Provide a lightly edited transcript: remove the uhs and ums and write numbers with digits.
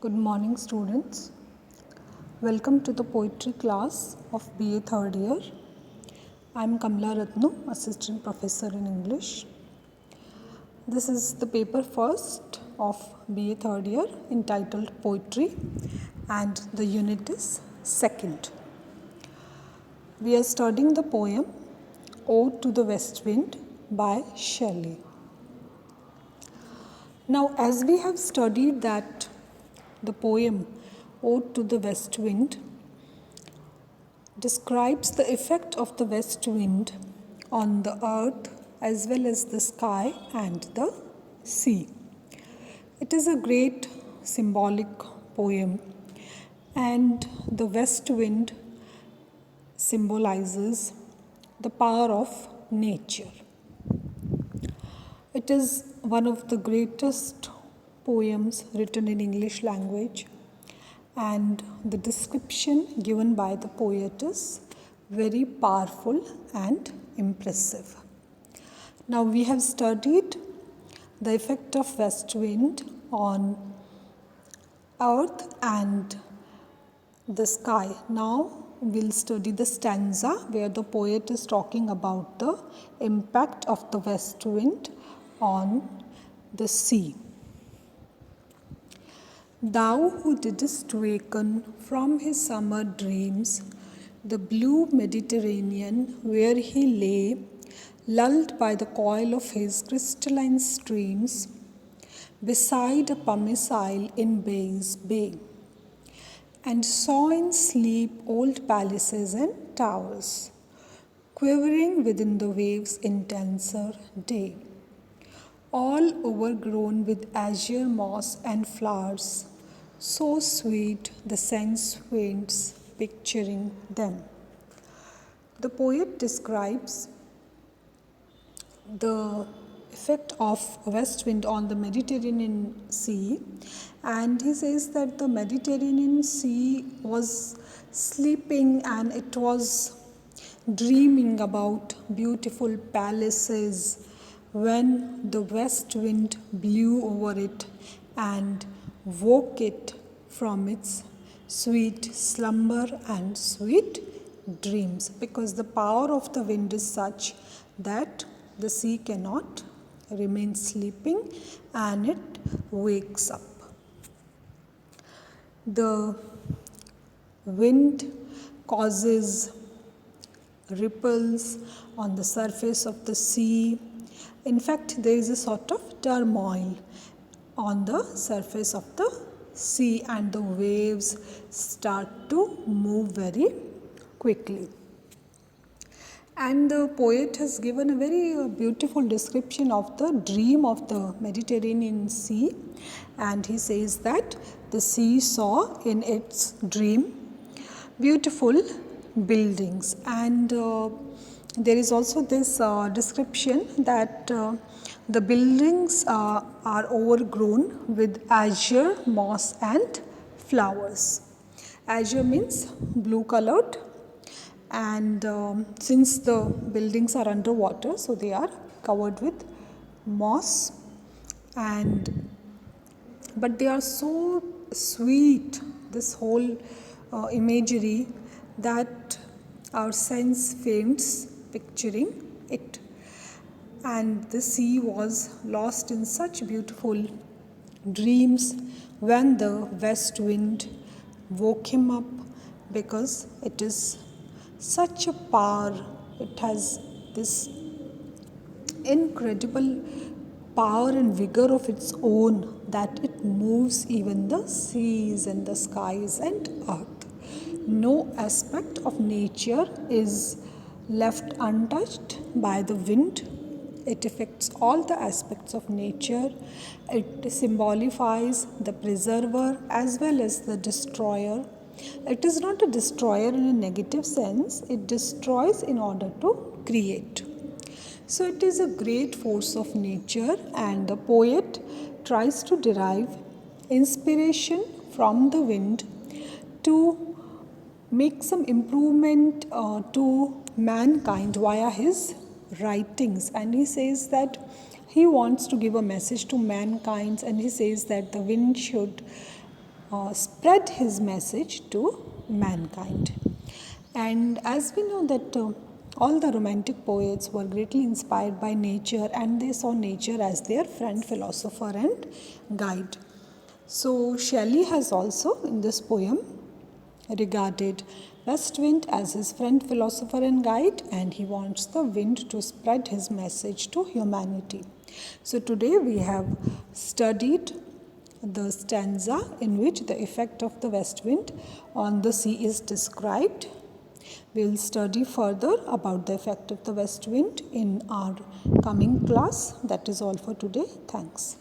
Good morning, students. Welcome to the poetry class of BA third year. I am Kamla Ratnu, Assistant Professor in English. This is the paper first of BA third year entitled Poetry, and the unit is second. We are studying the poem Ode to the West Wind by Shelley. Now, as we have studied that the poem Ode to the West Wind describes the effect of the west wind on the earth as well as the sky and the sea. It is a great symbolic poem, and the west wind symbolizes the power of nature. It is one of the greatest poems written in English language, and the description given by the poet is very powerful and impressive. Now we have studied the effect of west wind on earth and the sky. Now we'll study the stanza where the poet is talking about the impact of the west wind on the sea. Thou who didst waken from his summer dreams the blue Mediterranean where he lay, lulled by the coil of his crystalline streams, beside a pumice isle in Bay's Bay, and saw in sleep old palaces and towers, quivering within the waves' intenser day, all overgrown with azure moss and flowers, so sweet the sense faints picturing them. The poet describes the effect of west wind on the Mediterranean Sea, and he says that the Mediterranean Sea was sleeping and it was dreaming about beautiful palaces when the west wind blew over it and woke it from its sweet slumber and sweet dreams, because the power of the wind is such that the sea cannot remain sleeping and it wakes up. The wind causes ripples on the surface of the sea. In fact, there is a sort of turmoil on the surface of the sea, and the waves start to move very quickly. And the poet has given a very beautiful description of the dream of the Mediterranean Sea, and he says that the sea saw in its dream beautiful buildings, and there is also this description that the buildings are overgrown with azure, moss and flowers. Azure means blue colored, and since the buildings are underwater, so they are covered with moss, but they are so sweet, this whole imagery, that our sense faints picturing it. And the sea was lost in such beautiful dreams when the west wind woke him up, because it is such a power, it has this incredible power and vigor of its own that it moves even the seas and the skies and earth. No aspect of nature is left untouched by the wind. It affects all the aspects of nature. It symbolifies the preserver as well as the destroyer. It is not a destroyer in a negative sense, it destroys in order to create. So it is a great force of nature, and the poet tries to derive inspiration from the wind to make some improvement to mankind via his writings. And he says that he wants to give a message to mankind, and he says that the wind should spread his message to mankind. And as we know that all the romantic poets were greatly inspired by nature, and they saw nature as their friend, philosopher and guide. So Shelley has also in this poem regarded west wind as his friend, philosopher and guide, and he wants the wind to spread his message to humanity. So today we have studied the stanza in which the effect of the west wind on the sea is described. We will study further about the effect of the west wind in our coming class. That is all for today. Thanks.